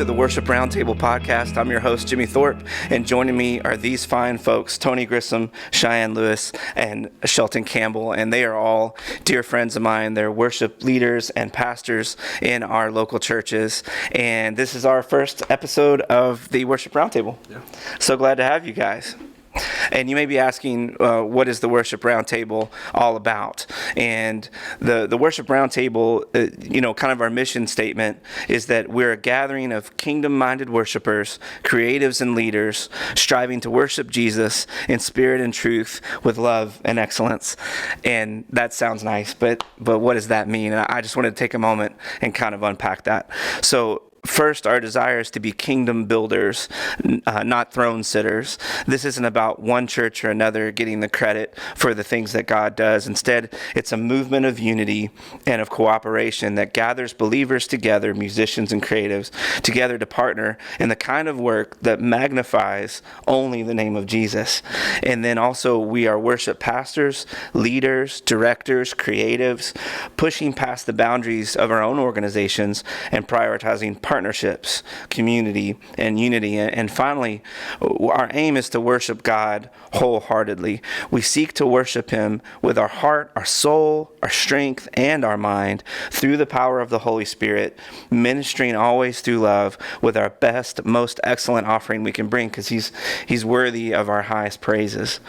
to the Worship Roundtable podcast. I'm your host, Jimmy Thorpe, and joining me are these fine folks, Tony Grissom, Cheyenne Lewis, and Shelton Campbell, and they are all dear friends of mine. They're worship leaders and pastors in our local churches, and this is our first episode of the Worship Roundtable. Yeah. So glad to have you guys. And you may be asking, what is the Worship Roundtable all about? And the Worship Roundtable, kind of our mission statement is that we're a gathering of kingdom-minded worshipers, creatives and leaders, striving to worship Jesus in spirit and truth with love and excellence. And that sounds nice, but what does that mean? And I just wanted to take a moment and kind of unpack that. So first, our desire is to be kingdom builders, not throne sitters. This isn't about one church or another getting the credit for the things that God does. Instead, it's a movement of unity and of cooperation that gathers believers together, musicians and creatives, together to partner in the kind of work that magnifies only the name of Jesus. And then also, we are worship pastors, leaders, directors, creatives, pushing past the boundaries of our own organizations and prioritizing partnerships, community, and unity. And finally, our aim is to worship God wholeheartedly. We seek to worship Him with our heart, our soul, our strength, and our mind through the power of the Holy Spirit, ministering always through love with our best, most excellent offering we can bring, because He's worthy of our highest praises.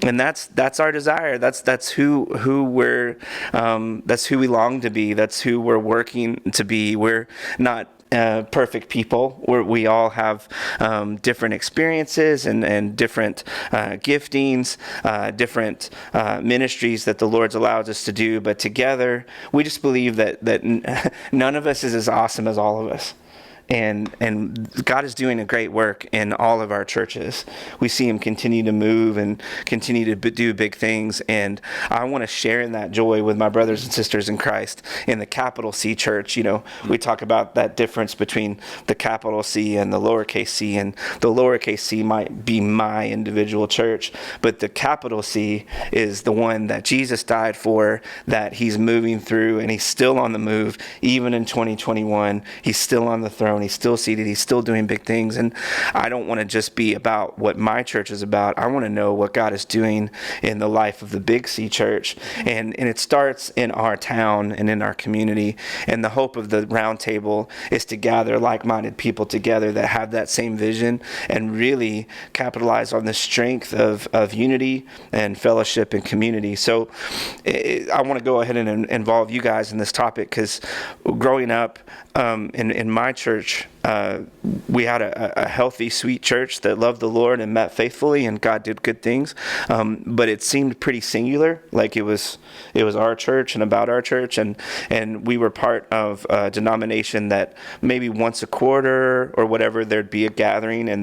And that's our desire. That's who we're that's who we long to be. That's who we're working to be. We're not perfect people. We all have different experiences and different giftings, different ministries that the Lord's allowed us to do. But together, we just believe that none of us is as awesome as all of us. And God is doing a great work in all of our churches. We see Him continue to move and continue to do big things. And I want to share in that joy with my brothers and sisters in Christ in the capital C church. We talk about that difference between the capital C and the lowercase c. And the lowercase c might be my individual church, but the capital C is the one that Jesus died for, that He's moving through, and He's still on the move. Even in 2021, He's still on the throne. He's still seated. He's still doing big things. And I don't want to just be about what my church is about. I want to know what God is doing in the life of the Big C church. And it starts in our town and in our community. And the hope of the roundtable is to gather like-minded people together that have that same vision and really capitalize on the strength of unity and fellowship and community. So I want to go ahead and involve you guys in this topic, because growing up in my church, we had a healthy, sweet church that loved the Lord and met faithfully, and God did good things. But it seemed pretty singular, like it was our church and about our church, and we were part of a denomination that maybe once a quarter or whatever there'd be a gathering, and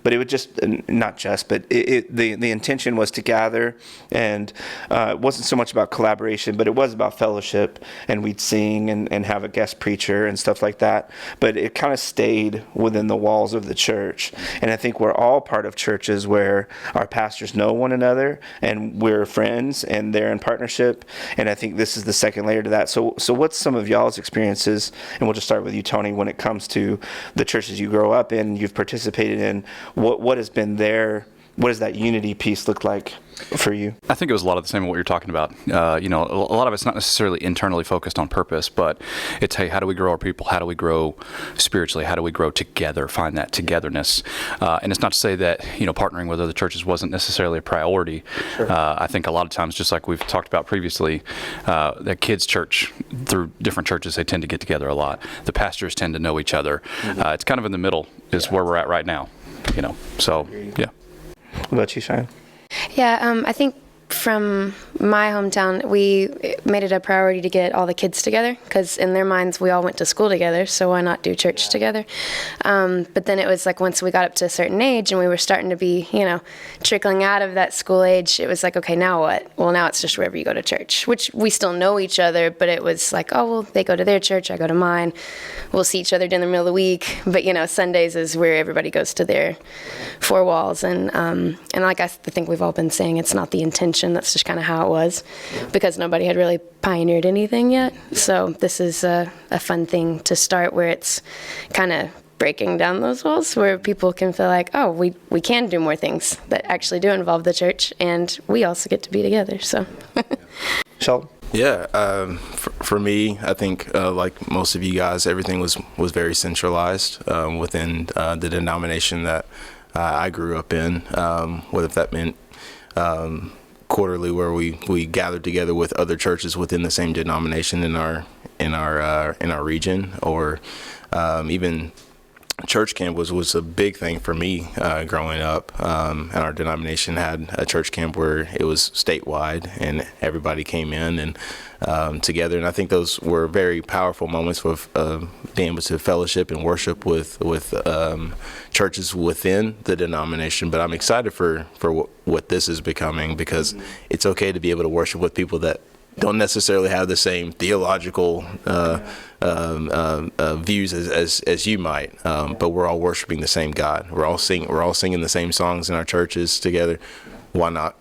but it would just not just, but the intention was to gather, and it wasn't so much about collaboration, but it was about fellowship, and we'd sing and have a guest preacher and stuff like that. But it kind of stayed within the walls of the church. And I think we're all part of churches where our pastors know one another and we're friends and they're in partnership. And I think this is the second layer to that. So what's some of y'all's experiences? And we'll just start with you, Tony, when it comes to the churches you grow up in, you've participated in. What has been there? What does that unity piece look like for you? I think it was a lot of the same of what you're talking about. A lot of it's not necessarily internally focused on purpose, but it's, hey, how do we grow our people? How do we grow spiritually? How do we grow together? Find that togetherness. And it's not to say that, partnering with other churches wasn't necessarily a priority. Sure. I think a lot of times, just like we've talked about previously, the kids' church, through different churches, they tend to get together a lot. The pastors tend to know each other. Mm-hmm. It's kind of in the middle is where we're at right now, so, yeah. What about you, Cheyenne? Yeah, I think from my hometown, we made it a priority to get all the kids together, because in their minds, we all went to school together, so why not do church together? But then it was like once we got up to a certain age and we were starting to be, trickling out of that school age, it was like, okay, now what? Well, now it's just wherever you go to church, which we still know each other, but it was like, oh, well, they go to their church, I go to mine. We'll see each other during the middle of the week, but, Sundays is where everybody goes to their four walls. And like I think we've all been saying, it's not the intention. That's just kind of how it was, because nobody had really pioneered anything yet. So this is a fun thing to start, where it's kind of breaking down those walls where people can feel like, oh, we can do more things that actually do involve the church, and we also get to be together. So, Shelton? Yeah, for me, I think like most of you guys, everything was very centralized within the denomination that I grew up in. Whether that meant quarterly, where we gathered together with other churches within the same denomination in our region, or even church camp was a big thing for me growing up, and our denomination had a church camp where it was statewide and everybody came in and together, and I think those were very powerful moments with being able to fellowship and worship with churches within the denomination. But I'm excited for what this is becoming, because it's okay to be able to worship with people that don't necessarily have the same theological views as you might, but we're all worshiping the same God. We're all singing the same songs in our churches together. Why not,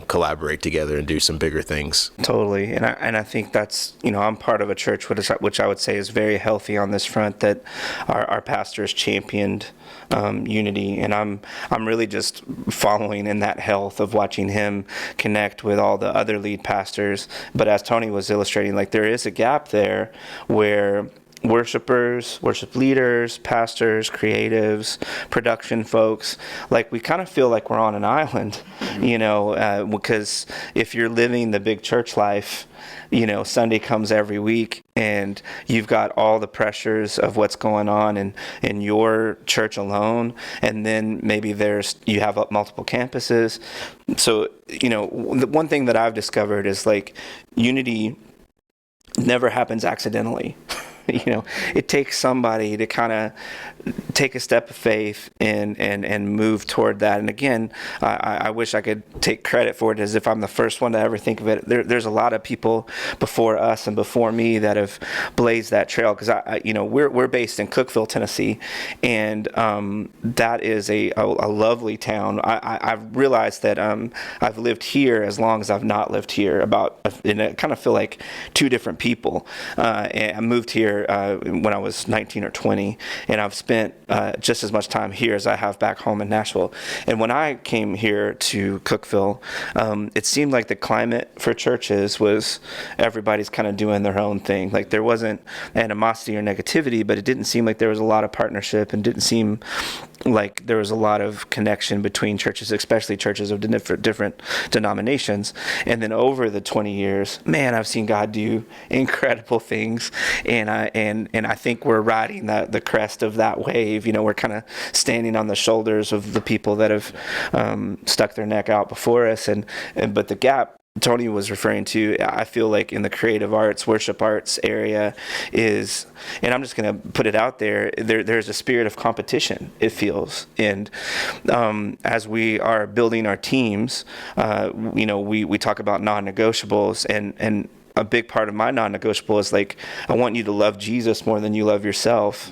collaborate together and do some bigger things? Totally, and I think that's, I'm part of a church which I would say is very healthy on this front, that our pastor has championed unity, and I'm really just following in that health of watching him connect with all the other lead pastors. But as Tony was illustrating, like, there is a gap there where worshipers, worship leaders, pastors, creatives, production folks, like, we kind of feel like we're on an island, because if you're living the big church life, Sunday comes every week, and you've got all the pressures of what's going on in your church alone, and then maybe you have multiple campuses. So, the one thing that I've discovered is, like, unity never happens accidentally. It takes somebody to kind of take a step of faith and move toward that. And again, I wish I could take credit for it as if I'm the first one to ever think of it. There's a lot of people before us and before me that have blazed that trail, because we're based in Cookeville, Tennessee, and that is a lovely town. I've realized that I've lived here as long as I've not lived here, and I kind of feel like two different people. And I moved here when I was 19 or 20, and I've spent just as much time here as I have back home in Nashville. And when I came here to Cookeville, it seemed like the climate for churches was everybody's kind of doing their own thing. Like, there wasn't animosity or negativity, but it didn't seem like there was a lot of partnership, and didn't seem like there was a lot of connection between churches, especially churches of different denominations. And then over the 20 years, man, I've seen God do incredible things, and I think we're riding the crest of that wave. We're kind of standing on the shoulders of the people that have stuck their neck out before us, but the gap Tony was referring to, I feel like in the creative arts, worship arts area is, and I'm just going to put it out there's a spirit of competition, it feels. And as we are building our teams, we talk about non-negotiables, and a big part of my non-negotiable is, like, I want you to love Jesus more than you love yourself.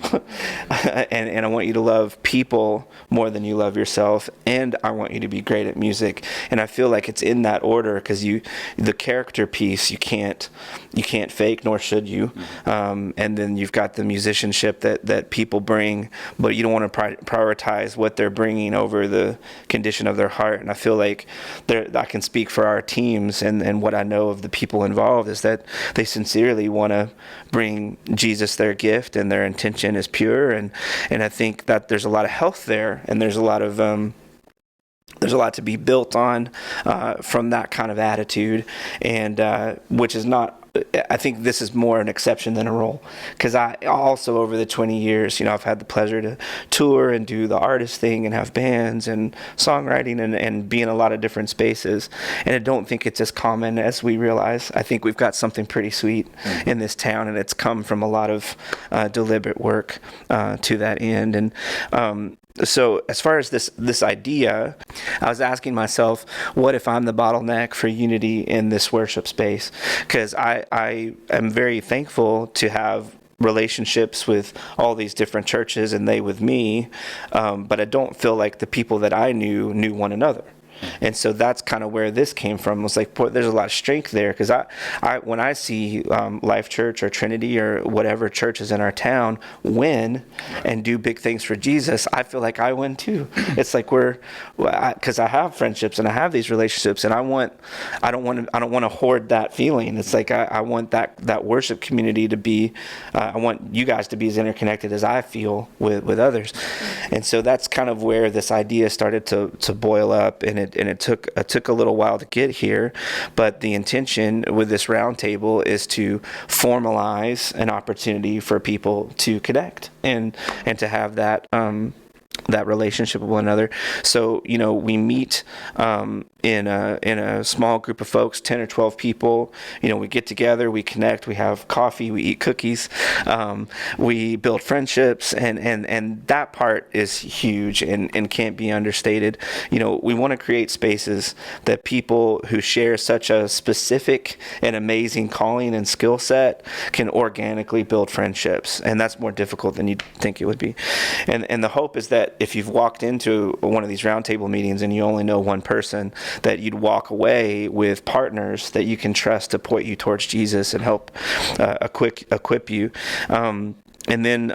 and I want you to love people more than you love yourself. And I want you to be great at music. And I feel like it's in that order, because the character piece, you can't fake, nor should you. And then you've got the musicianship that people bring, but you don't want to prioritize what they're bringing over the condition of their heart. And I feel like I can speak for our teams, and what I know of the people involved is that they sincerely want to bring Jesus their gift, and their intention is pure, and I think that there's a lot of health there, and there's a lot to be built on from that kind of attitude, and which is not, I think this is more an exception than a rule, because I also, over the 20 years, I've had the pleasure to tour and do the artist thing and have bands and songwriting and be in a lot of different spaces, and I don't think it's as common as we realize. I think we've got something pretty sweet in this town, and it's come from a lot of deliberate work to that end. And so as far as this idea, I was asking myself, what if I'm the bottleneck for unity in this worship space? Because I am very thankful to have relationships with all these different churches, and they with me, but I don't feel like the people that I knew one another. And so that's kind of where this came from. It was like, boy, there's a lot of strength there, because when I see Life Church or Trinity or whatever churches in our town win and do big things for Jesus, I feel like I win too. It's like because I have friendships and I have these relationships, and I don't want to hoard that feeling. It's like I want that worship community to be. I want you guys to be as interconnected as I feel with others, and so that's kind of where this idea started to boil up, and it took a little while to get here, but the intention with this roundtable is to formalize an opportunity for people to connect and to have that relationship with one another. So, we meet in a small group of folks, 10 or 12 people. We get together, we connect, we have coffee, we eat cookies, we build friendships, and that part is huge and can't be understated. We want to create spaces that people who share such a specific and amazing calling and skill set can organically build friendships, and that's more difficult than you'd think it would be. And the hope is that if you've walked into one of these roundtable meetings and you only know one person, that you'd walk away with partners that you can trust to point you towards Jesus and help equip you. And then,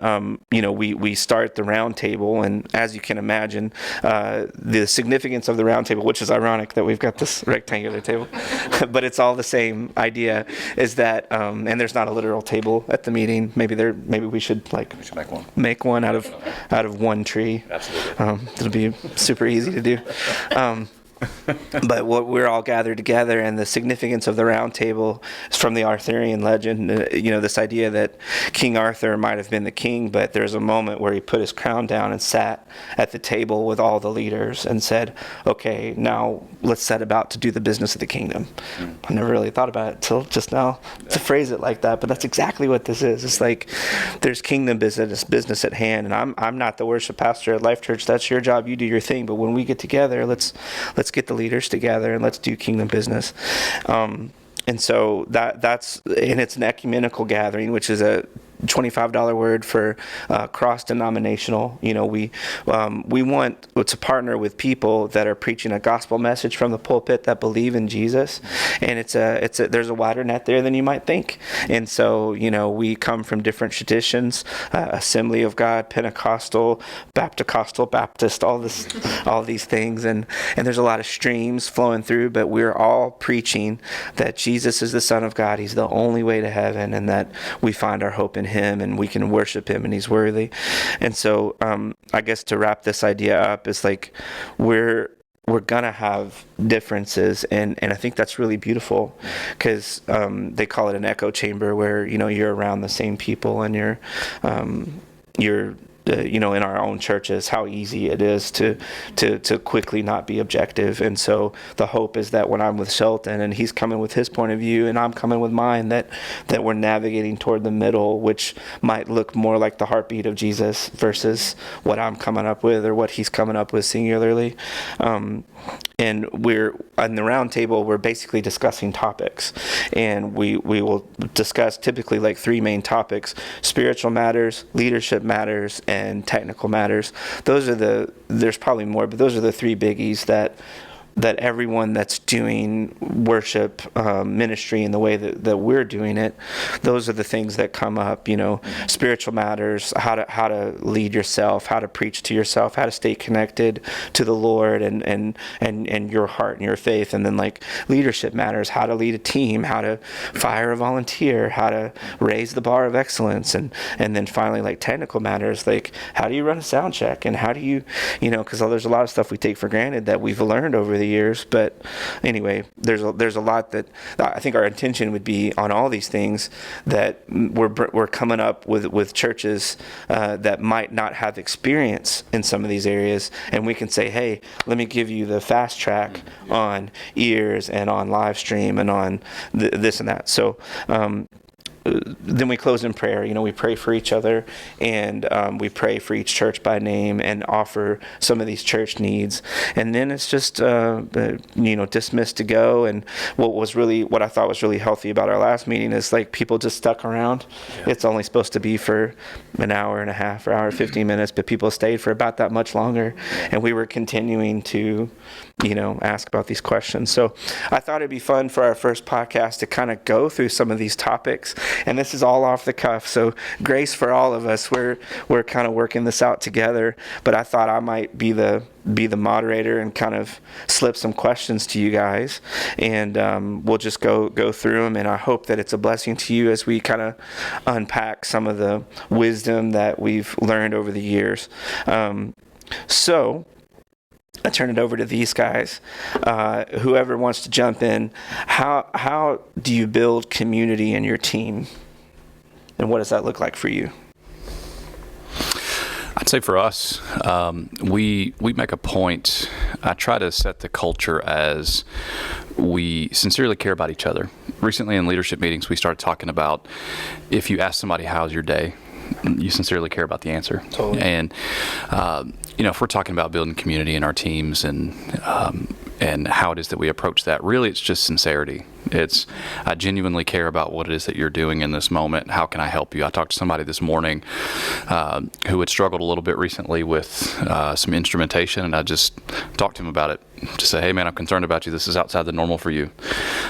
we start the round table, and as you can imagine, the significance of the round table, which is ironic that we've got this rectangular table, but it's all the same idea, is that, and there's not a literal table at the meeting. Maybe we should make one out of one tree. Absolutely. It'll be super easy to do. But we're all gathered together, and the significance of the round table is from the Arthurian legend. This idea that King Arthur might have been the king, but there's a moment where he put his crown down and sat at the table with all the leaders and said, okay, now let's set about to do the business of the kingdom. I never really thought about it till just now to phrase it like that, but that's exactly what this is. It's like there's kingdom business at hand, and I'm not the worship pastor at Life Church. That's your job. You do your thing. But when we get together, let's get the leaders together and let's do kingdom business. And so it's an ecumenical gathering, which is a $25 word for cross-denominational. We want to partner with people that are preaching a gospel message from the pulpit that believe in Jesus, and there's a wider net there than you might think. And so we come from different traditions: Assembly of God, Pentecostal, Baptist, all these things, and there's a lot of streams flowing through, but we're all preaching that Jesus is the Son of God. He's the only way to heaven, and that we find our hope in him, and we can worship him, and he's worthy. And so I guess to wrap this idea up is like we're gonna have differences, and I think that's really beautiful, because they call it an echo chamber, where you're around the same people, and you're in our own churches, how easy it is to quickly not be objective. And so the hope is that when I'm with Shelton and he's coming with his point of view and I'm coming with mine, that we're navigating toward the middle, which might look more like the heartbeat of Jesus versus what I'm coming up with or what he's coming up with singularly. And we're on the round table, we're basically discussing topics, and we will discuss typically like three main topics: spiritual matters, leadership matters, and technical matters. There's probably more, but those are the three biggies that everyone that's doing worship ministry in the way that we're doing it, those are the things that come up. Spiritual matters, how to lead yourself, how to preach to yourself, how to stay connected to the Lord and your heart and your faith. And then like leadership matters, how to lead a team, how to fire a volunteer, how to raise the bar of excellence. And then finally, like technical matters, like how do you run a sound check, and how do you because there's a lot of stuff we take for granted that we've learned over the years. But anyway, there's a lot that I think our intention would be on all these things, that we're coming up with churches that might not have experience in some of these areas, and we can say, hey, let me give you the fast track on ears and on live stream and on this and that. So then we close in prayer. We pray for each other, and we pray for each church by name and offer some of these church needs. And then it's just, dismissed to go. And what I thought was really healthy about our last meeting is like people just stuck around. Yeah. It's only supposed to be for an hour and a half or hour 15 minutes, but people stayed for about that much longer. And we were continuing to, ask about these questions. So I thought it'd be fun for our first podcast to kind of go through some of these topics. And this is all off the cuff. So grace for all of us. We're kind of working this out together. But I thought I might be the moderator and kind of slip some questions to you guys. And we'll just go through them. And I hope that it's a blessing to you as we kind of unpack some of the wisdom that we've learned over the years. So I turn it over to these guys. Whoever wants to jump in, how do you build community in your team? And what does that look like for you? I'd say for us, we make a point. I try to set the culture as we sincerely care about each other. Recently in leadership meetings, we started talking about if you ask somebody, how's your day? You sincerely care about the answer. Totally. And, if we're talking about building community in our teams and how it is that we approach that, really it's just sincerity. I genuinely care about what it is that you're doing in this moment. How can I help you? I talked to somebody this morning who had struggled a little bit recently with some instrumentation, and I just talked to him about it. Just say, hey man, I'm concerned about you. This is outside the normal for you.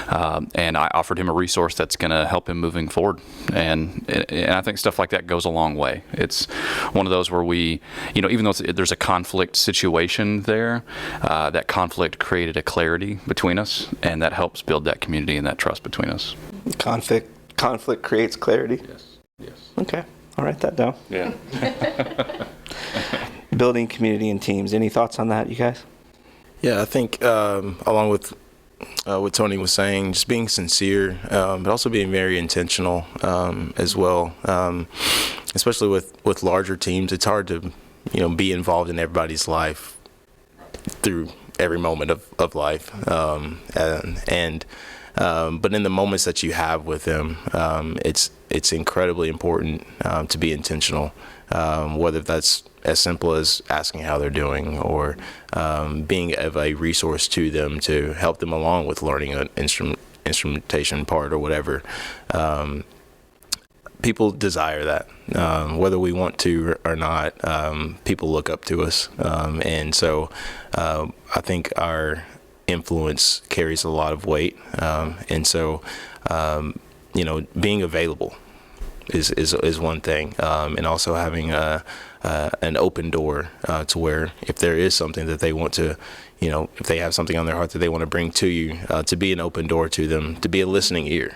And I offered him a resource that's going to help him moving forward. And I think stuff like that goes a long way. It's one of those where we, even though there's a conflict situation there, that conflict created a clarity between us, and that helps build that community and that trust between us. Conflict creates clarity? Yes. Okay, I'll write that down. Yeah. Building community and teams. Any thoughts on that, you guys? Yeah, I think along with what Tony was saying, just being sincere, but also being very intentional as well. Especially with larger teams, it's hard to be involved in everybody's life through every moment of life, but in the moments that you have with them, it's incredibly important to be intentional, whether that's as simple as asking how they're doing or being of a resource to them to help them along with learning an instrumentation part or whatever. People desire that, whether we want to or not. People look up to us, and so I think our influence carries a lot of weight, and so being available is one thing, and also having an open door to where if there is something that they want to, if they have something on their heart that they want to bring to you, to be an open door to them, to be a listening ear.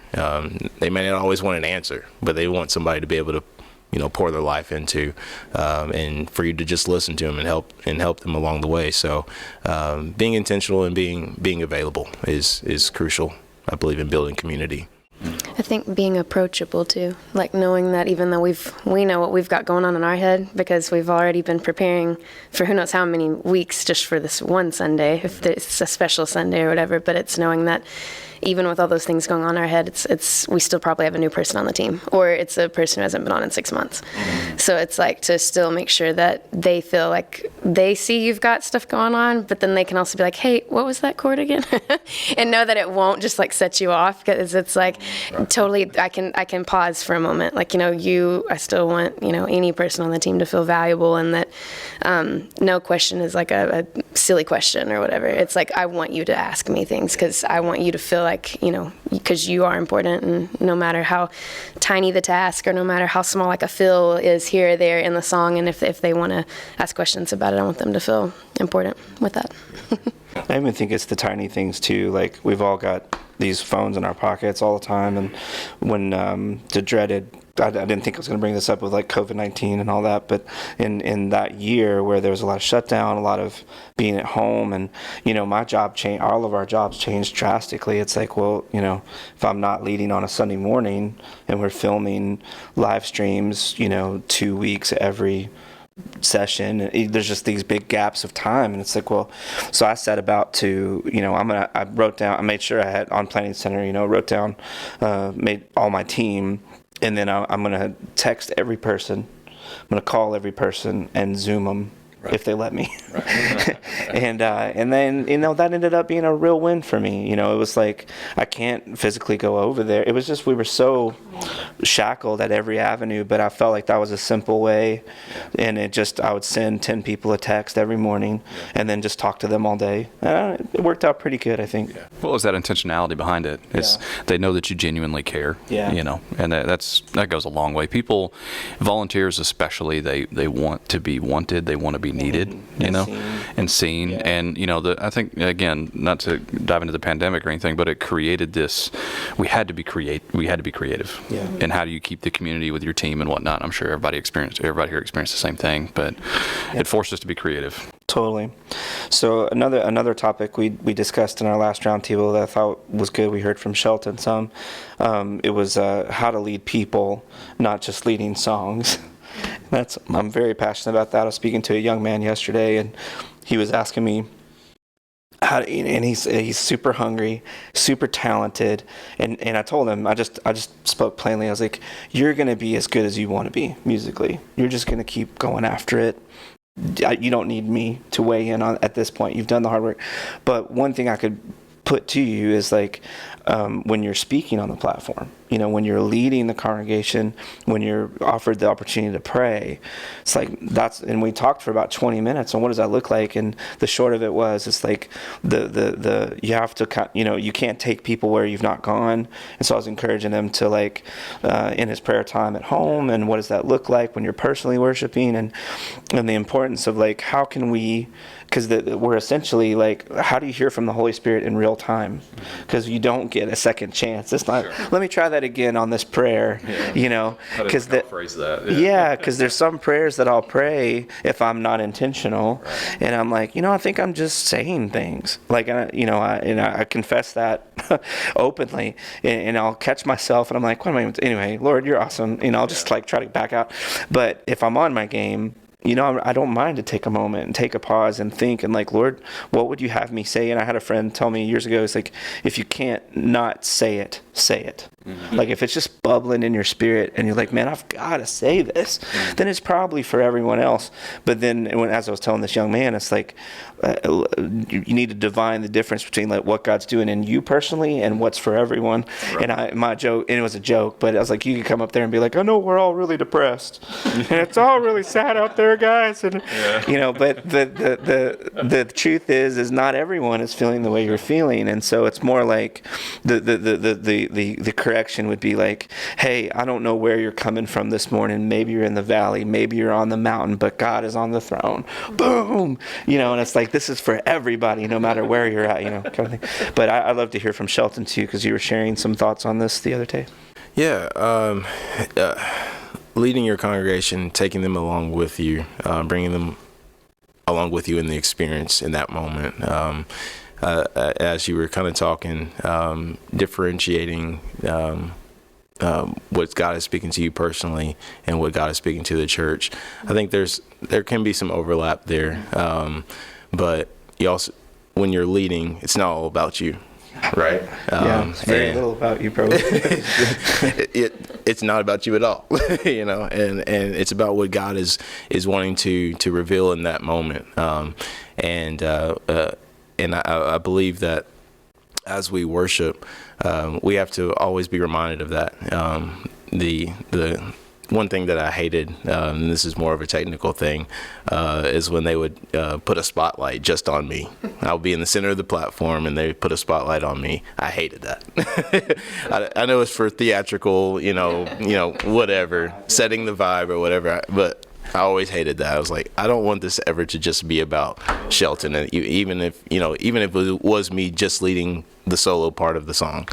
They may not always want an answer, but they want somebody to be able to pour their life into, and for you to just listen to them and help them along the way. So being intentional and being available is crucial, I believe, in building community. I think being approachable too, like knowing that even though we know what we've got going on in our head because we've already been preparing for who knows how many weeks just for this one Sunday, if it's a special Sunday or whatever, but it's knowing that even with all those things going on in our head, it's we still probably have a new person on the team, or it's a person who hasn't been on in 6 months. So it's like to still make sure that they feel like they see you've got stuff going on, but then they can also be like, hey, what was that chord again? And know that it won't just like set you off, because it's like totally, I can pause for a moment. Like, I still want, any person on the team to feel valuable, and that no question is like a silly question or whatever. It's like, I want you to ask me things because I want you to feel like, because you are important, and no matter how tiny the task or no matter how small like a fill is here or there in the song, and if they want to ask questions about it, I want them to feel important with that. I even think it's the tiny things too. Like, we've all got these phones in our pockets all the time, and when the dreaded, I didn't think I was going to bring this up with like COVID-19 and all that, but in that year where there was a lot of shutdown, a lot of being at home, and my job changed, all of our jobs changed drastically. It's like, well, if I'm not leading on a Sunday morning and we're filming live streams, 2 weeks every session, there's just these big gaps of time, and it's like, well, so I set about to, I made sure I had on Planning Center, wrote down, made all my team and then I'm going to text every person. I'm going to call every person and Zoom them. Right. If they let me. Right. And then, that ended up being a real win for me. It was like, I can't physically go over there. It was just, we were so shackled at every avenue, but I felt like that was a simple way. And I would send 10 people a text every morning and then just talk to them all day. It worked out pretty good, I think. Yeah. What was that intentionality behind it? It's they know that you genuinely care, and that goes a long way. People, volunteers especially, they want to be wanted, they want to be needed, and seen. Yeah. And I think, again, not to dive into the pandemic or anything, but it created this. We had to be creative. Yeah. And how do you keep the community with your team and whatnot? I'm sure everybody here experienced the same thing, but it forced us to be creative. Totally. So another topic we discussed in our last roundtable that I thought was good. We heard from Shelton some. It was how to lead people, not just leading songs. I'm very passionate about that. I was speaking to a young man yesterday, and he was asking me and he's super hungry, super talented, and I told him, I just spoke plainly. I was like, you're going to be as good as you want to be musically. You're just going to keep going after it. You don't need me to weigh in on at this point. You've done the hard work. But one thing I could put to you is like, when you're speaking on the platform, when you're leading the congregation, when you're offered the opportunity to pray, it's like and we talked for about 20 minutes on what does that look like, and the short of it was, it's like you have to, you can't take people where you've not gone, and so I was encouraging them to in his prayer time at home, and what does that look like when you're personally worshiping, and the importance of how can we, because we're essentially how do you hear from the Holy Spirit in real time? Because you don't get a second chance. It's not, let me try that again on this prayer, because phrase that. Because there's some prayers that I'll pray if I'm not intentional, and I'm like, I think I'm just saying things. I confess that openly, and I'll catch myself, and I'm like, what am I even anyway, Lord, you're awesome. I'll just try to back out. But if I'm on my game, I don't mind to take a moment and take a pause and think and Lord, what would you have me say? And I had a friend tell me years ago, it's like, if you can't not say it, say it. Mm-hmm. If it's just bubbling in your spirit and you're like, man, I've got to say this, then it's probably for everyone else. But then as I was telling this young man, it's like, you need to divine the difference between what God's doing in you personally and what's for everyone. Right. And my joke, and it was a joke, but I was like, you could come up there and be like, I know we're all really depressed and it's all really sad out there, guys. And but the truth is not everyone is feeling the way you're feeling. And so it's more like the correction would be like, hey, I don't know where you're coming from this morning. Maybe you're in the valley, maybe you're on the mountain, but God is on the throne. Boom. And it's like, this is for everybody, no matter where you're at, kind of thing. But I'd love to hear from Shelton too, because you were sharing some thoughts on this the other day. Yeah. Leading your congregation, taking them along with you, bringing them along with you in the experience in that moment. As you were kind of talking, differentiating what God is speaking to you personally and what God is speaking to the church. I think there can be some overlap there, but you also, when you're leading, it's not all about you, right? It's very little about you, probably. It's not about you at all, and it's about what God is wanting to reveal in that moment, and I believe that as we worship, we have to always be reminded of that. The one thing that I hated, and this is more of a technical thing, is when they would put a spotlight just on me. I would be in the center of the platform, and they put a spotlight on me. I hated that. I know it's for theatrical, whatever, setting the vibe or whatever, but I always hated that. I was like, I don't want this ever to just be about Shelton, and even if it was me just leading the solo part of the song,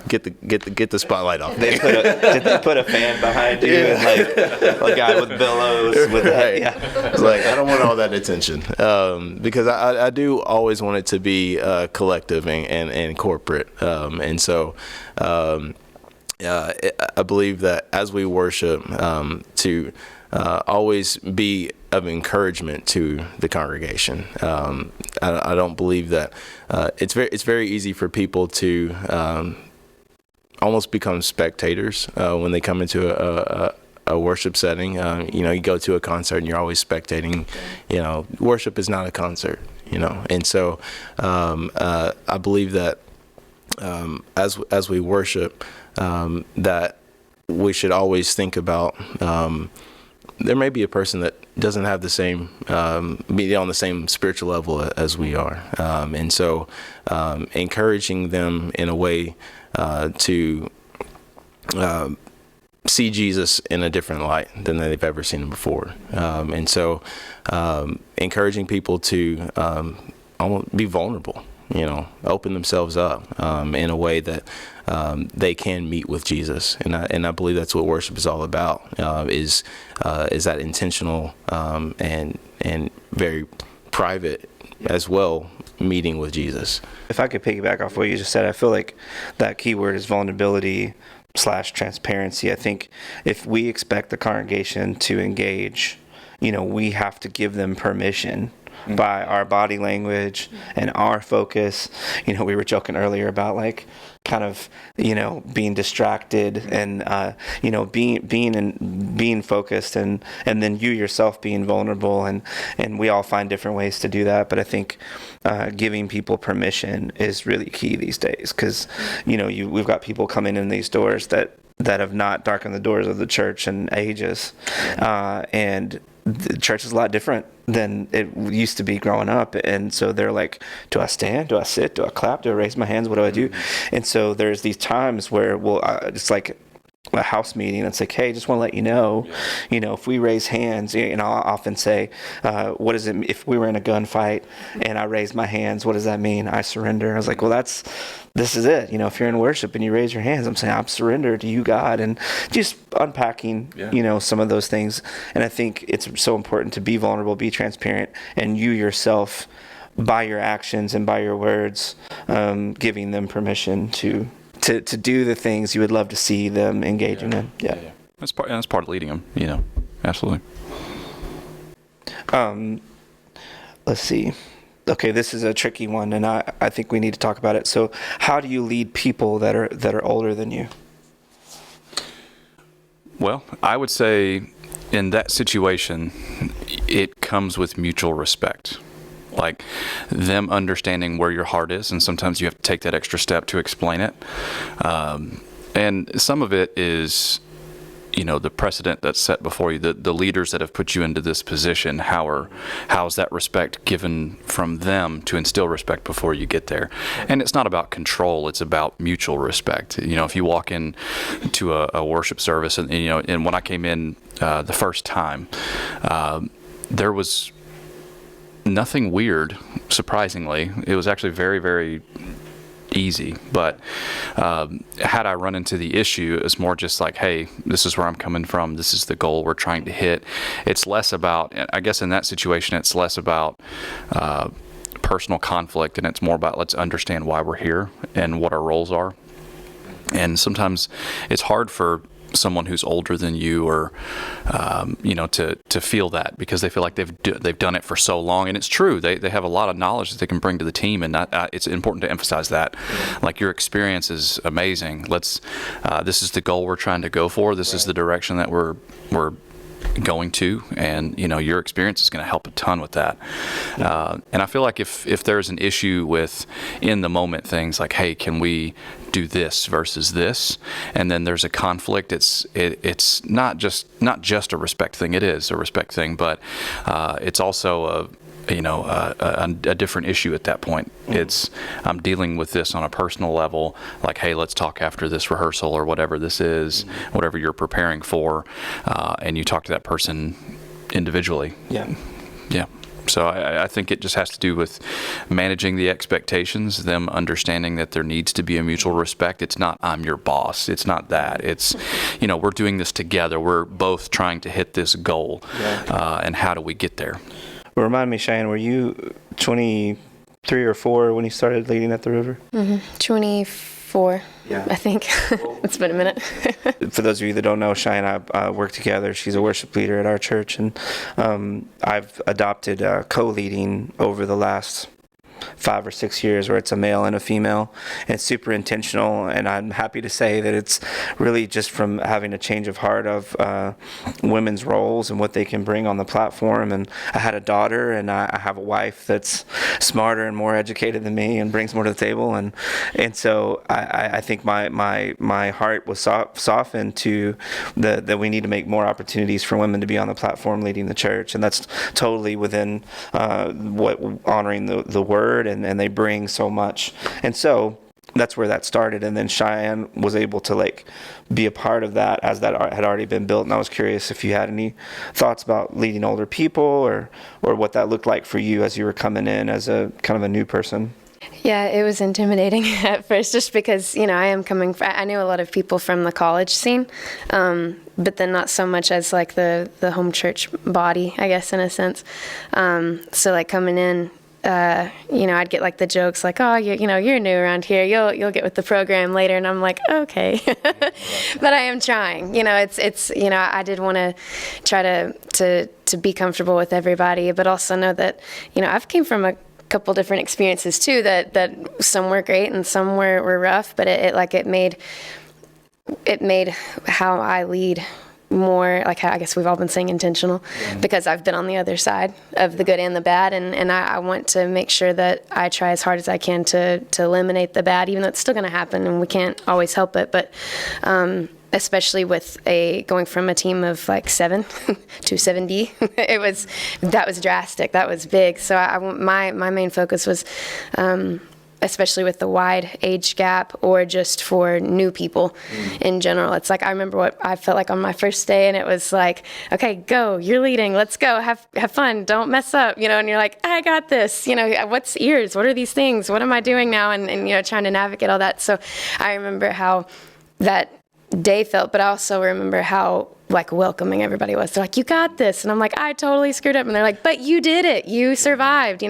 get the spotlight off. Did they put a fan behind you and a guy with billows with that? Yeah. It's like, I don't want all that attention, because I do always want it to be collective and corporate, and so. I believe that as we worship, to always be of encouragement to the congregation. I don't believe that it's very easy for people to almost become spectators when they come into a worship setting. You go to a concert and you're always spectating. Worship is not a concert. And so I believe that as we worship, that we should always think about there may be a person that doesn't have the same be on the same spiritual level as we are, and so encouraging them in a way to see Jesus in a different light than they've ever seen him before, and so encouraging people to be vulnerable, open themselves up in a way that they can meet with Jesus, and I believe that's what worship is all about. Is that intentional and very private as well meeting with Jesus. If I could piggyback off what you just said, I feel like that key word is vulnerability / transparency. I think if we expect the congregation to engage, we have to give them permission by our body language and our focus. We were joking earlier about kind of being distracted and being focused and then you yourself being vulnerable, and we all find different ways to do that. But I think giving people permission is really key these days, because we've got people coming in these doors that have not darkened the doors of the church in ages, and the church is a lot different than it used to be growing up. And so they're like, do I stand? Do I sit? Do I clap? Do I raise my hands? What do I do? And so there's these times where it's like a house meeting. It's like, hey, just want to let you know, if we raise hands, and I'll often say, what is it if we were in a gunfight and I raise my hands, what does that mean? I surrender. I was like, well, this is it. If you're in worship and you raise your hands, I'm saying I'm surrendered to you, God, and just unpacking, some of those things. And I think it's so important to be vulnerable, be transparent, and you yourself, by your actions and by your words, giving them permission to do the things you would love to see them engaging in. Yeah. That's part of leading them. Absolutely. Let's see. Okay, this is a tricky one, and I think we need to talk about it. So, how do you lead people that are older than you? Well, I would say in that situation, it comes with mutual respect. Like them understanding where your heart is, and sometimes you have to take that extra step to explain it. And some of it is, the precedent that's set before you, the leaders that have put you into this position. How's that respect given from them to instill respect before you get there? And it's not about control; it's about mutual respect. If you walk in to a worship service, and when I came in the first time, there was nothing weird, surprisingly. It was actually very, very easy. But had I run into the issue, it was more just like, hey, this is where I'm coming from. This is the goal we're trying to hit. It's less about, I guess in that situation, it's less about personal conflict, and it's more about let's understand why we're here and what our roles are. And sometimes it's hard for someone who's older than you, or to feel that, because they feel like they've done it for so long. And it's true, they have a lot of knowledge that they can bring to the team, and it's important to emphasize that. Like, your experience is amazing. This is the goal we're trying to go for. This is the direction that we're going to, and your experience is going to help a ton with that. And I feel like if there's an issue with in the moment things like, hey, can we do this versus this, and then there's a conflict, it's not just a respect thing. It is a respect thing, but it's also a different issue at that point. It's, I'm dealing with this on a personal level, like, hey, let's talk after this rehearsal or whatever this is, whatever you're preparing for, and you talk to that person individually. Yeah. So I think it just has to do with managing the expectations, them understanding that there needs to be a mutual respect. It's not, I'm your boss. It's not that. It's, we're doing this together. We're both trying to hit this goal. And how do we get there? Well, remind me, Cheyenne, were you 23 or 4 when you started leading at the river? 24, I think. It's been a minute. For those of you that don't know, Cheyenne and I work together. She's a worship leader at our church, and I've adopted co-leading over the last 5 or 6 years where it's a male and a female, and it's super intentional. And I'm happy to say that it's really just from having a change of heart of women's roles and what they can bring on the platform. And I had a daughter, and I have a wife that's smarter and more educated than me and brings more to the table. And so I think my heart was softened to that we need to make more opportunities for women to be on the platform leading the church. And that's totally within what honoring the word, and they bring so much. And so that's where that started. And then Cheyenne was able to like be a part of that as that had already been built. And I was curious if you had any thoughts about leading older people or what that looked like for you as you were coming in as a kind of a new person. Yeah, it was intimidating at first, just because, I knew a lot of people from the college scene, but then not so much as like the home church body, I guess, in a sense. So like coming in, I'd get like the jokes like, oh, you're new around here. You'll get with the program later. And I'm like, okay, but I am trying. I did want to try to be comfortable with everybody, but also know that, I've came from a couple different experiences too, that some were great and some were rough, but it made how I lead more like how I guess we've all been saying intentional, because I've been on the other side of the good and the bad, and I want to make sure that I try as hard as I can to eliminate the bad, even though it's still going to happen and we can't always help it. But especially with going from a team of like 7 to 70, that was drastic. That was big. So my main focus was, especially with the wide age gap, or just for new people in general. It's like, I remember what I felt like on my first day, and it was like, okay, go, you're leading, let's go, have fun, don't mess up, and you're like, I got this, what's ears, what are these things, what am I doing now, and trying to navigate all that. So I remember how that day felt, but I also remember how like welcoming everybody was. They're like, you got this. And I'm like, I totally screwed up. And they're like, but you did it. You survived,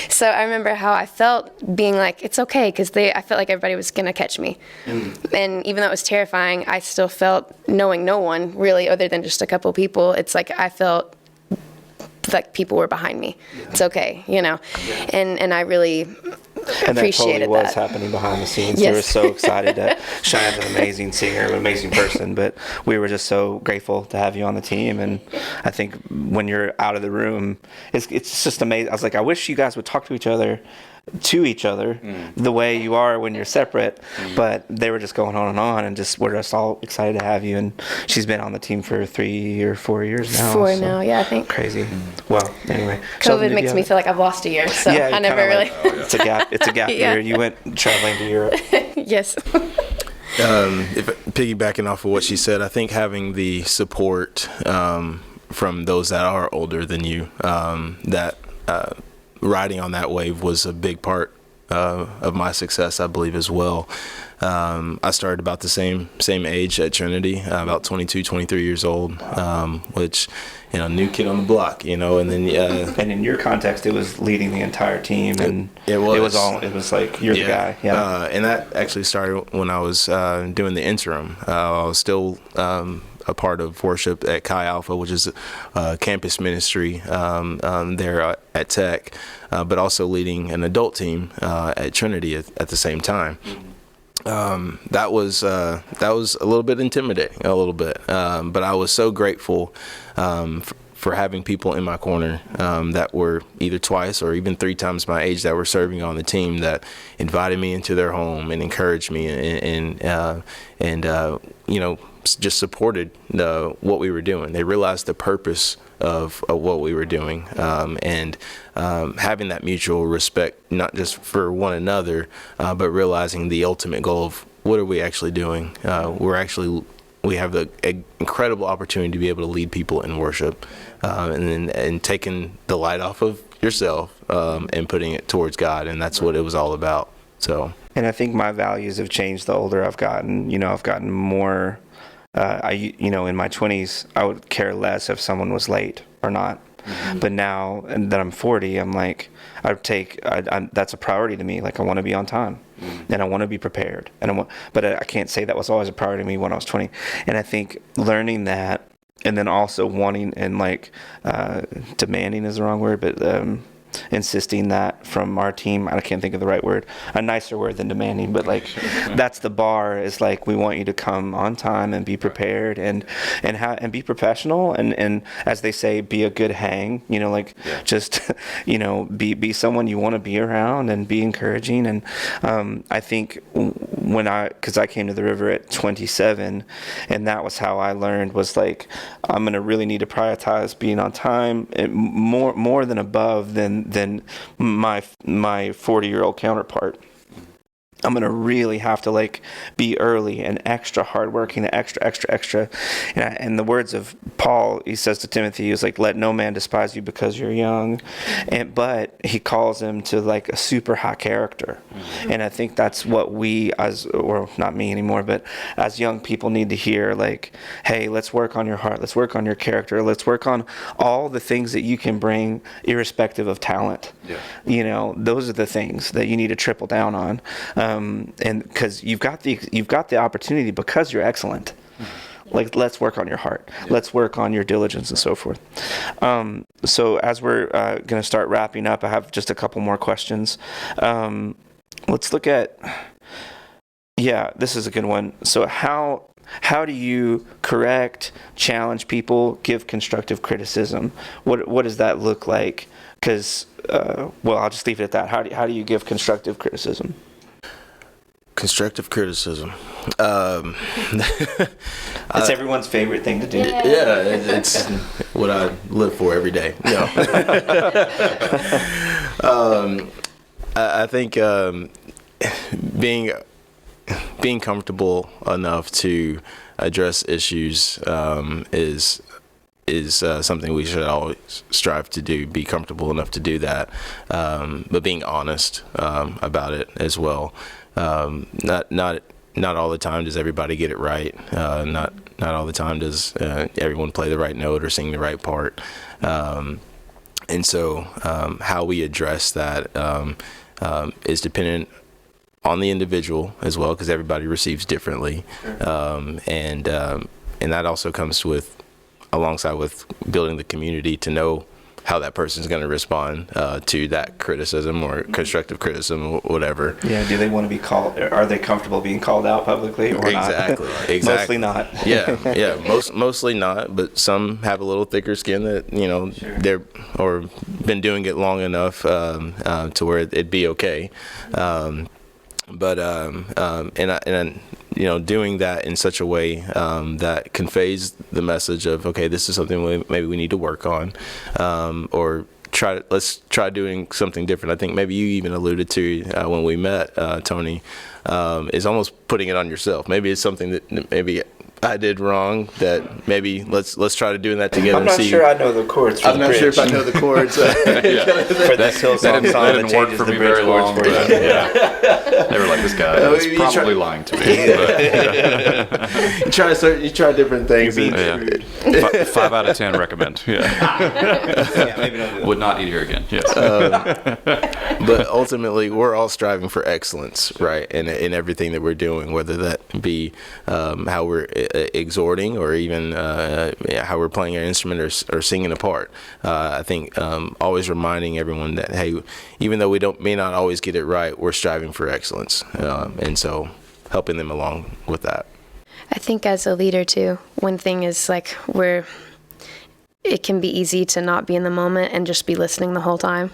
So I remember how I felt being like, it's okay. Because I felt like everybody was going to catch me. And even though it was terrifying, I still felt, knowing no one really other than just a couple people, it's like I felt like people were behind me. It's okay, And I really And that totally appreciated was that. happening behind the scenes. Yes. They were so excited that Cheyenne's an amazing singer, an amazing person, but we were just so grateful to have you on the team. And I think when you're out of the room, it's just amazing. I was like, I wish you guys would talk to each other the way you are when you're separate, but they were just going on, and we're just all excited to have you. And she's been on the team for 3 or 4 years now. 4 now, yeah, I think. Crazy. Well, anyway, Sheldon, COVID makes me feel like I've lost a year, so I never really. It's a gap Yeah. year. You went traveling to Europe. Yes. If piggybacking off of what she said, I think having the support from those that are older than you, riding on that wave was a big part of my success, I believe, as well. I started about the same age at Trinity, about 22, 23 years old, which, new kid on the block, and then And in your context, it was leading the entire team, and it was like you're the guy. Yeah. And that actually started when I was doing the interim. I was still a part of worship at Chi Alpha, which is a campus ministry there at Tech, but also leading an adult team at Trinity at the same time. That was a little bit intimidating, but I was so grateful for having people in my corner that were either twice or even 3 times my age that were serving on the team, that invited me into their home and encouraged me and just supported what we were doing. They realized the purpose of what we were doing, and having that mutual respect, not just for one another, but realizing the ultimate goal of what are we actually doing. We have the incredible opportunity to be able to lead people in worship, and taking the light off of yourself and putting it towards God, and that's what it was all about. So, and I think my values have changed the older I've gotten. I've gotten more. In my 20s, I would care less if someone was late or not. Mm-hmm. But now that I'm 40, I'm like, that's a priority to me. Like, I want to be on time, and I want to be prepared, but I can't say that was always a priority to me when I was 20. And I think learning that, and then also wanting and demanding is the wrong word, but insisting that from our team. I can't think of the right word, a nicer word than demanding, but like that's the bar, is like we want you to come on time and be prepared and be professional and as they say, be a good hang, just be someone you want to be around and be encouraging. And I think because I came to the river at 27, and that was how I learned, was like I'm gonna really need to prioritize being on time more than above than my 40-year-old counterpart. I'm going to really have to like be early and extra hardworking, extra. And the words of Paul, he says to Timothy, he was like, let no man despise you because you're young. But he calls him to like a super high character. And I think that's what we or not me anymore, but as young people need to hear, like, hey, let's work on your heart. Let's work on your character. Let's work on all the things that you can bring irrespective of talent. Yeah. Those are the things that you need to triple down on. And because you've got the opportunity because you're excellent. Like, let's work on your heart. Yeah. Let's work on your diligence and so forth. So as we're going to start wrapping up, I have just a couple more questions. Let's look at, this is a good one. So how do you correct, challenge people, give constructive criticism? What does that look like? Because, I'll just leave it at that. How do you give constructive criticism? Constructive criticism. It's everyone's favorite thing to do. Yeah, it's what I live for every day. I think being comfortable enough to address issues is something we should always strive to do. Be comfortable enough to do that, but being honest about it as well. Not all the time does everybody get it right. Not all the time does everyone play the right note or sing the right part. And so how we address that is dependent on the individual as well, because everybody receives differently. And that also comes alongside with building the community to know how that person's going to respond to that criticism or constructive criticism or whatever. Yeah, do they want to be called? Are they comfortable being called out publicly or exactly, not? Exactly. Mostly not. Yeah. Mostly not, but some have a little thicker skin that, Sure. they're or been doing it long enough to where it'd be okay. Doing that in such a way that conveys the message of, okay, this is something maybe we need to work on, or let's try doing something different. I think maybe you even alluded to when we met, Tony, is almost putting it on yourself. Maybe it's something that maybe I did wrong, that maybe let's try to doing that together. I'm not sure I know the chords. I'm not sure if I know the chords for this Hillsong song that didn't work changes for the me bridge very chords long. for you. They were like, this guy is probably lying to me. You try different things. 5 out of 10 recommend. Maybe don't do Would not eat here again. Yes. But ultimately, we're all striving for excellence, right? In everything that we're doing, whether that be how we're exhorting or even how we're playing our instrument or singing a part. I think always reminding everyone that, hey, even though we may not always get it right, we're striving for excellence, and so helping them along with that. I think as a leader too, one thing is like it can be easy to not be in the moment and just be listening the whole time,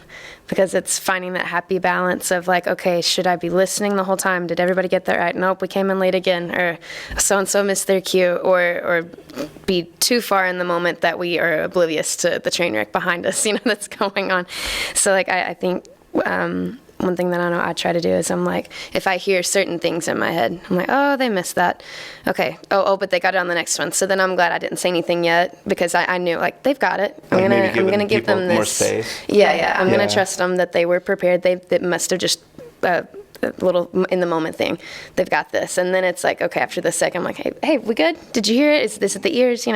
because it's finding that happy balance of like, okay, should I be listening the whole time? Did everybody get that right? Nope, we came in late again, or so-and-so missed their cue, or be too far in the moment that we are oblivious to the train wreck behind us, that's going on. So like, I think one thing that I know I try to do is I'm like, if I hear certain things in my head, I'm like, oh, they missed that. Okay. Oh, but they got it on the next one. So then I'm glad I didn't say anything yet, because I knew like they've got it. I'm gonna give them this more space. Yeah. I'm gonna trust them that they were prepared. They must have just a little in the moment thing. They've got this. And then it's like, okay, after the second, I'm like, hey, we good? Did you hear it? Is this at the ears?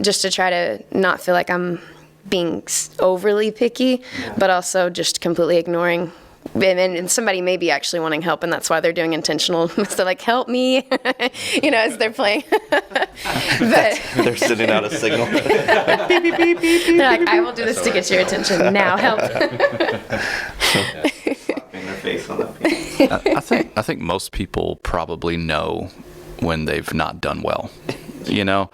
Just to try to not feel like I'm being overly picky, but also just completely ignoring and somebody may be actually wanting help, and that's why they're doing intentional. So they're like, help me, as they're playing. But They're sending out a signal. they're like, I will do this to get your attention. Now help. Slapping their face on that. I think most people probably know when they've not done well. Now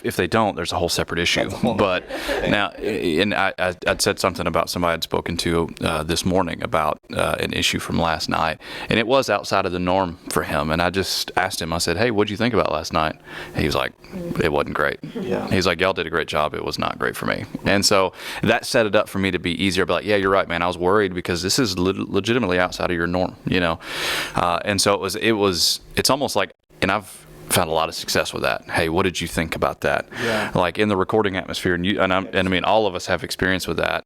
if they don't, there's a whole separate issue. But now, and I'd said something about somebody I'd spoken to this morning about an issue from last night, and it was outside of the norm for him. And I just asked him, I said, hey, what'd you think about last night? And he was like, it wasn't great. Yeah. He's like, y'all did a great job. It was not great for me. And so that set it up for me to be easier. But like, yeah, you're right, man. I was worried because this is legitimately outside of your norm, And so it's almost like, and I've found a lot of success with that. Hey, what did you think about that? Yeah. Like in the recording atmosphere, and I mean, all of us have experience with that.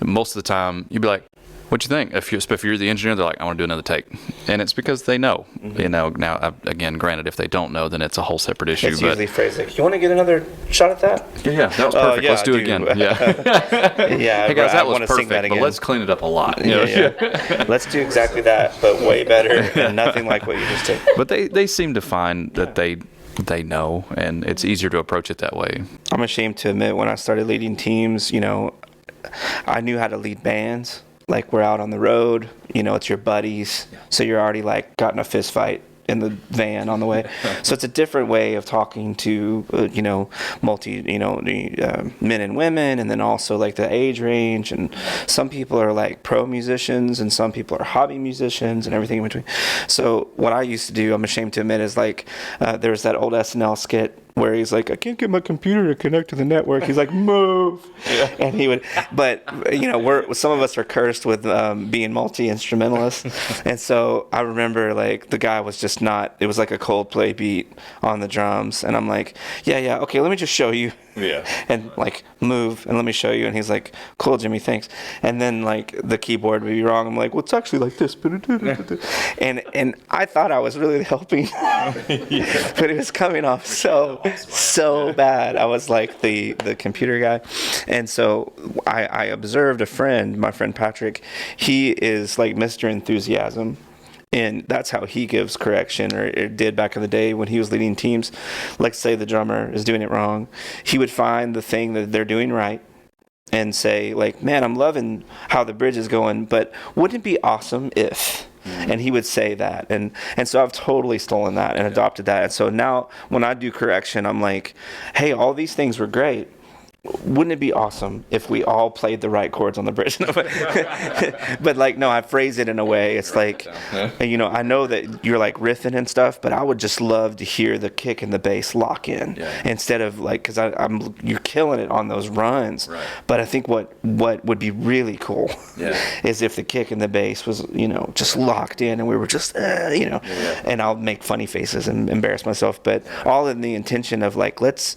Most of the time, you'd be like, what'd you think? If you're the engineer, they're like, I want to do another take. And it's because they know. Now, again, granted, if they don't know, then it's a whole separate issue. It's usually phrased like, you want to get another shot at that? Yeah, that was perfect. Yeah, let's do it again. Yeah. Yeah. Hey, guys, that was want to sing that perfect, again. but let's clean it up a lot. Yeah. Let's do exactly that, but way better and nothing like what you just did. But they seem to find that they know, and it's easier to approach it that way. I'm ashamed to admit, when I started leading teams, I knew how to lead bands. Like, we're out on the road, it's your buddies. So you're already like got in a fist fight in the van on the way. So it's a different way of talking to, men and women, and then also like the age range. And some people are like pro musicians and some people are hobby musicians and everything in between. So what I used to do, I'm ashamed to admit, is like, there's that old SNL skit where he's like, I can't get my computer to connect to the network. He's like, move. Yeah. And he would, but some of us are cursed with being multi-instrumentalists. And so I remember like the guy was just it was like a Coldplay beat on the drums. And I'm like, yeah, okay, let me just show you. Yeah. And like, move and let me show you. And he's like, cool, Jimmy, thanks. And then like the keyboard would be wrong. I'm like, well, it's actually like this. And I thought I was really helping, but it was coming off so bad. I was like the computer guy. And so I observed a friend, my friend Patrick. He is like Mr. Enthusiasm. And that's how he gives correction, or it did back in the day when he was leading teams. Let's say the drummer is doing it wrong. He would find the thing that they're doing right and say, like, man, I'm loving how the bridge is going, but wouldn't it be awesome if... And he would say that. And so I've totally stolen that and adopted that. And so now when I do correction, I'm like, hey, all these things were great. Wouldn't it be awesome if we all played the right chords on the bridge? But like, no, I phrase it in a way. It's like, I know that you're like riffing and stuff, but I would just love to hear the kick and the bass lock in instead of like, because you're killing it on those runs. Right. But I think what would be really cool is if the kick and the bass was, just locked in and we were just, and I'll make funny faces and embarrass myself, but all in the intention of like, let's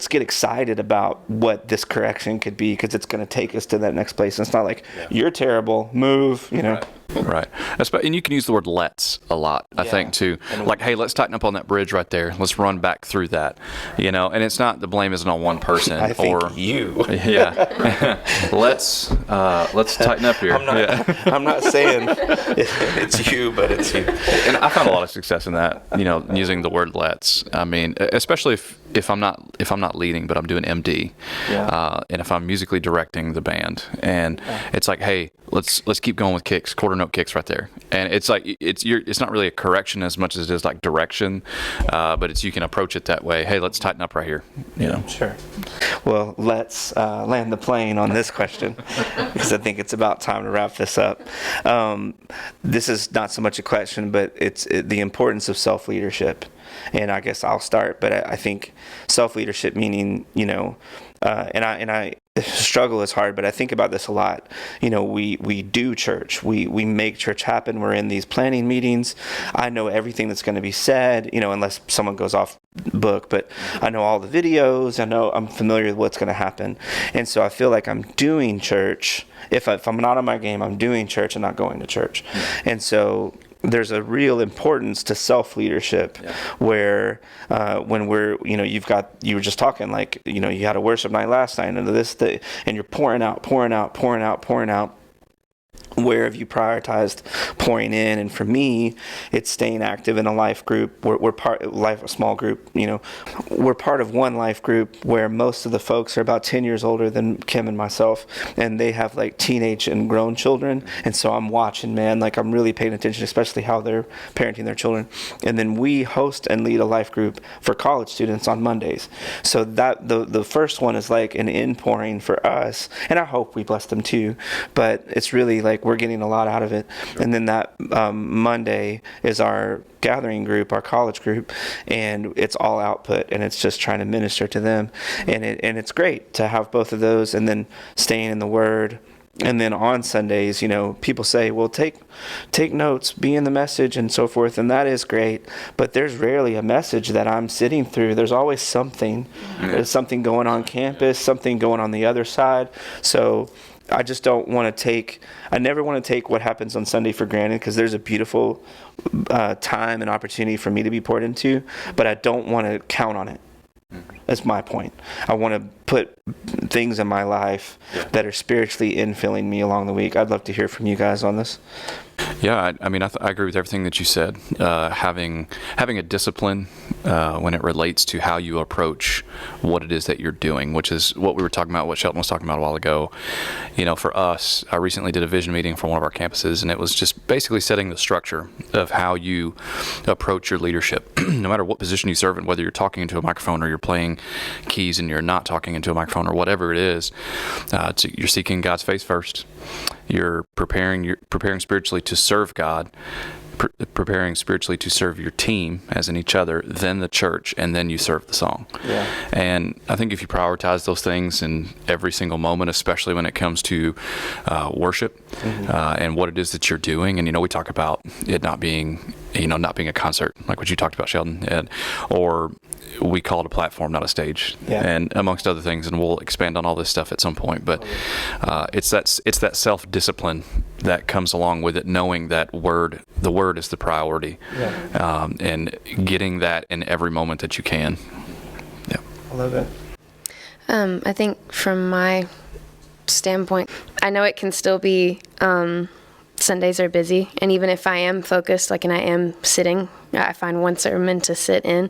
get excited about what this correction could be, because it's going to take us to that next place. And it's not like, you're terrible, move, Right. And you can use the word let's a lot, I think, too. Like, hey, let's tighten up on that bridge right there. Let's run back through that, and it's not, the blame isn't on one person. I think you. Yeah. let's tighten up here. I'm not saying it's you, but it's you. And I found a lot of success in that, using the word let's. I mean, especially if I'm not leading, but I'm doing MD, and if I'm musically directing the band, and it's like, hey, let's keep going with kicks, quarter note kicks right there, and it's like it's not really a correction as much as it is like direction, but you can approach it that way. Hey, let's tighten up right here. Sure. Well, let's land the plane on this question, because I think it's about time to wrap this up. This is not so much a question, but it's the importance of self-leadership. And I guess I'll start, but I think self-leadership meaning, and I struggle is hard, but I think about this a lot. We do church. We make church happen. We're in these planning meetings. I know everything that's going to be said, unless someone goes off book, but I know all the videos. I'm familiar with what's going to happen. And so I feel like I'm doing church. If I'm not on my game, I'm doing church and not going to church. And so there's a real importance to self-leadership where when you were just talking like, you had a worship night last night and and you're pouring out. where have you prioritized pouring in? And for me, it's staying active in a life group. We're part a small group. We're part of one life group where most of the folks are about 10 years older than Kim and myself, and they have like teenage and grown children. And so I'm watching, man, like I'm really paying attention, especially how they're parenting their children. And then we host and lead a life group for college students on Mondays. So that the first one is like an in-pouring for us, and I hope we bless them too. But it's really like we're getting a lot out of it. And then that Monday is our gathering group, our college group, and it's all output, and it's just trying to minister to them. And it's great to have both of those, and then staying in the Word. And then on Sundays, people say, well, take notes, be in the message and so forth. And that is great. But there's rarely a message that I'm sitting through. There's always something. There's something going on campus, something going on the other side. So I just don't want to I never want to take what happens on Sunday for granted, because there's a beautiful time and opportunity for me to be poured into, but I don't want to count on it. That's my point. I want to put things in my life that are spiritually infilling me along the week. I'd love to hear from you guys on this. Yeah, I mean, I agree with everything that you said. Having a discipline when it relates to how you approach what it is that you're doing, which is what we were talking about, what Shelton was talking about a while ago. For us, I recently did a vision meeting for one of our campuses, and it was just basically setting the structure of how you approach your leadership, no matter what position you serve in, whether you're talking into a microphone or you're playing keys and you're not talking into a microphone or whatever it is. You're seeking God's face first. You're preparing spiritually to serve God, preparing spiritually to serve your team, as in each other, then the church, and then you serve the song. Yeah. And I think if you prioritize those things in every single moment, especially when it comes to worship, and what it is that you're doing, and we talk about it not being a concert, like what you talked about, Sheldon, or we call it a platform, not a stage, and amongst other things, and we'll expand on all this stuff at some point. But it's that self-discipline that comes along with it, knowing that the word is the priority, and getting that in every moment that you can. Yeah, I love it. I think from my standpoint, I know it can still be. Sundays are busy, and even if I am focused, and I am sitting, I find one sermon to sit in,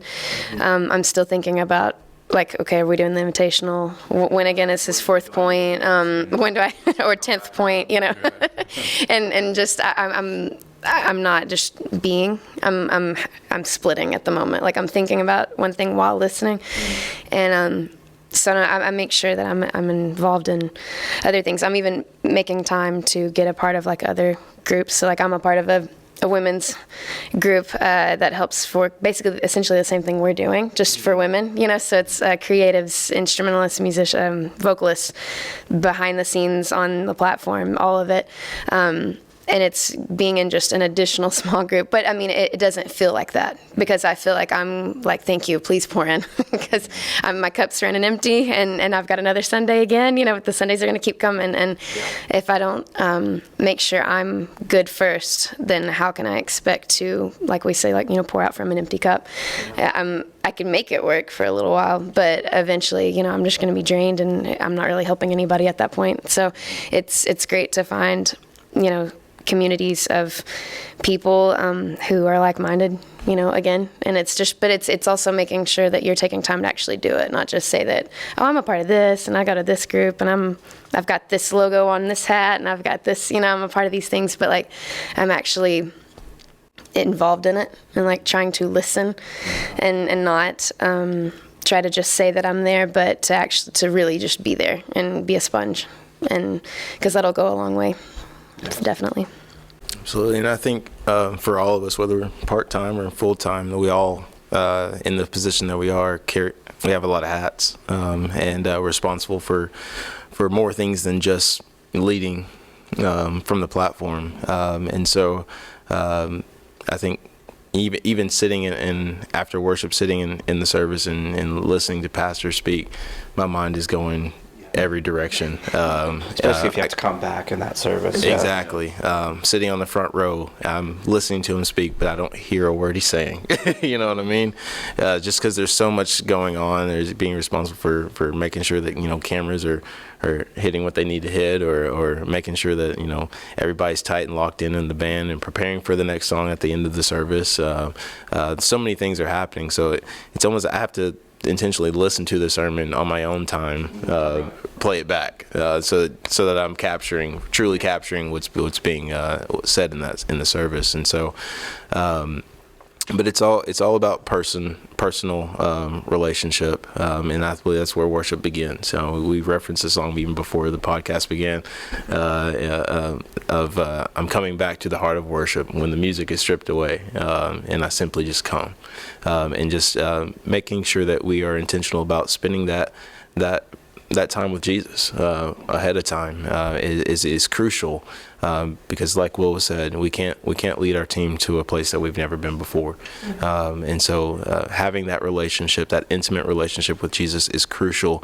I'm still thinking about, okay, are we doing the invitational? When again is his fourth point? When do I, or 10th point, and just, I'm not just being, I'm splitting at the moment. I'm thinking about one thing while listening, and, so I make sure that I'm involved in other things. I'm even making time to get a part of other groups. So I'm a part of a women's group that helps for basically essentially the same thing we're doing, just for women. So it's creatives, instrumentalists, musicians, vocalists, behind the scenes on the platform, all of it. And it's being in just an additional small group. But I mean, it doesn't feel like that, because I feel like I'm thank you, please pour in, because my cup's running empty, and I've got another Sunday again. The Sundays are going to keep coming. And if I don't make sure I'm good first, then how can I expect to, like we say, pour out from an empty cup? I can make it work for a little while, but eventually, I'm just going to be drained, and I'm not really helping anybody at that point. So it's great to find, communities of people who are like-minded, again, and it's also making sure that you're taking time to actually do it, not just say that, oh, I'm a part of this, and I go to this group, and I've got this logo on this hat, and I've got this, I'm a part of these things, but I'm actually involved in it, and trying to listen, and not try to just say that I'm there, but to really just be there and be a sponge, and because that'll go a long way. Definitely. Absolutely. And I think for all of us, whether we're part-time or full-time, that we all, in the position that we are, we have a lot of hats, and we're responsible for more things than just leading from the platform. And so I think even sitting in after worship, sitting in the service and listening to pastors speak, my mind is going every direction. Especially if you have to come back in that service. Exactly. Sitting on the front row, I'm listening to him speak, but I don't hear a word he's saying. You know what I mean? Just because there's so much going on, there's being responsible for making sure that, cameras are hitting what they need to hit, or making sure that, everybody's tight and locked in the band, and preparing for the next song at the end of the service. So many things are happening. So it's almost, I have to intentionally listen to the sermon on my own time, play it back, so that I'm truly capturing what's being said in the service. And so, but it's all about personal relationship, and I believe that's where worship begins. So we referenced the song even before the podcast began, I'm coming back to the heart of worship when the music is stripped away, and I simply just come, and just making sure that we are intentional about spending that time with Jesus ahead of time is crucial, because like Will said, we can't lead our team to a place that we've never been before, and so having that relationship, that intimate relationship with Jesus, is crucial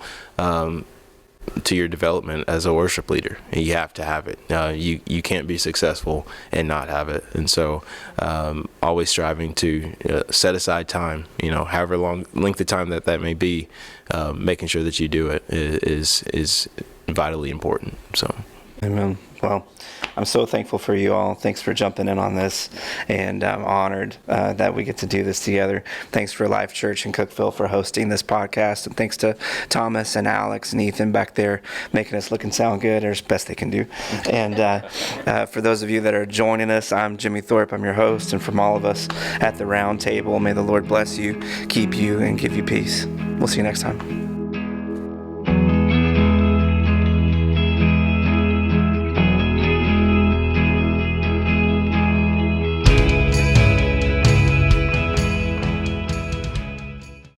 to your development as a worship leader. You have to have it. You can't be successful and not have it. And so always striving to set aside time, however long length of time that may be, making sure that you do it is vitally important. So Amen. Well, I'm so thankful for you all. Thanks for jumping in on this, and I'm honored that we get to do this together. Thanks for Life Church in Cookeville for hosting this podcast, and thanks to Thomas and Alex and Ethan back there making us look and sound good, or as best they can do. And for those of you that are joining us, I'm Jimmy Thorpe. I'm your host, and from all of us at the Roundtable, may the Lord bless you, keep you, and give you peace. We'll see you next time.